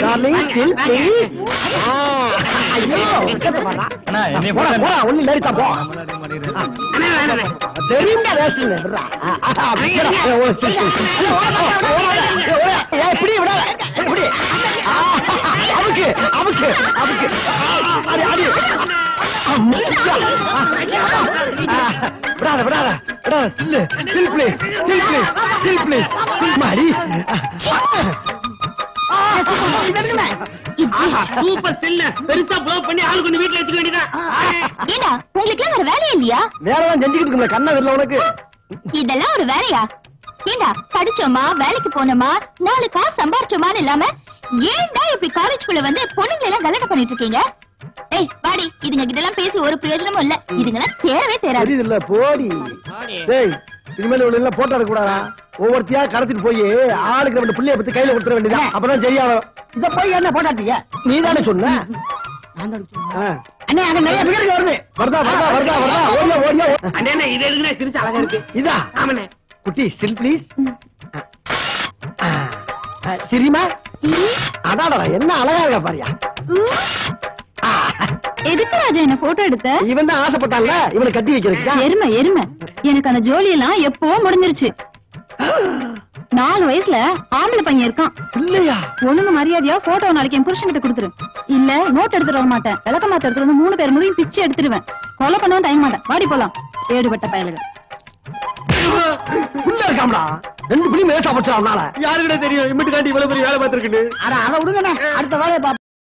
Darling chill please. ஐயோ அண்ணா என்னை போடா போடா ஒண்ணு லேடிட்டா போ. தெரியுமா ரேஸ்ல விடுறா. இப்படி விட இப்படி அமுக்கு அமுக்கு அமுக்கு அடி அடி விடாத விடாத விடாத சில்லு chill please chill please chill please மாடி. சூப்பர் செல்ல பெருசா ப்ளோ பண்ணி ஆளு கொண்டு வீட்டுல வச்சுக்க வேண்டியதான். ஏண்டா உங்களுக்கு வேற வேலையே இல்லையா? வேலைதான் செஞ்சுக்கிட்டு இருக்கல கண்ணா வரல உனக்கு. இதெல்லாம் ஒரு வேலையா? ஏண்டா படிச்சோமா வேலைக்கு போனோமா 4 காசு சம்பாரிச்சோமான்னு இல்லாம ஏண்டா இப்படி காலேஜ்குள்ள வந்து பொண்ணுங்களை எல்லாம் கலாட்டம் பண்ணிட்டு இருக்கீங்க? ஏய் வாடி, இதுங்க கிட்ட எல்லாம் பேசி ஒரு பிரயோஜனமும் இல்ல. இதுங்கெல்லாம் தேரவே தேராது. தெரியுது இல்ல போடி. டேய் இனிமேல் உள்ள எல்லாம் போட்டோ எடுக்க கூடாதா? ஒவ்வொருத்தியா கடத்திட்டு போய் ஆளுக்கு ரெண்டு பிள்ளைய பத்தி கையில கொடுத்துட வேண்டியதான். அப்பதான் சரியா வரும். இத போய் என்ன போட்டாட்டீங்க? நீ தானே சொன்ன. அண்ணே அங்க நிறைய பேர் வருது. வருதா வருதா வருதா வருதா ஓடியா ஓடியா. அண்ணே இது எதுக்குனே சிரிச்சு அழகா இருக்கு. இதா ஆமாண்ணே. குட்டி சில் ப்ளீஸ். சரிமா? அடாடா என்ன அழகா இருக்கா பாரியா. எதுக்கு ராஜா என்ன போட்டோ எடுத்த? இவன் தான் ஆசைப்பட்டான்ல இவனை கட்டி வைக்கிறதுக்கு. எருமை எருமை, எனக்கு அந்த ஜோலி எல்லாம் எப்போ முடிஞ்சிருச்சு. 4 வயசுல ஆம்பளை பையன் இருக்கான் இல்லையா? ஒழுங்கு மரியாதையா போட்டோ நாளைக்கு என் புருஷன் கிட்ட கொடுத்துரு. இல்ல நோட் எடுத்துட்டு வர மாட்டேன். விளக்க மாத்த எடுத்துட்டு வந்து 3 பேர் முடியும் பிச்சு எடுத்துடுவேன். கொலை பண்ணவும் டைம் மாட்டேன். வாடி போலாம். ஏடுபட்ட பயலுகள் உள்ள இருக்காமடா. 2 பிள்ளையும் மேசா போச்சு அவனால. யாருக்கிட்ட தெரியும் இம்மிட்டு காட்டி இவ்வளவு பெரிய வேலை பார்த்திருக்குன்னு. அட அத விடுங்கண்ணே, அடுத்த வேலையை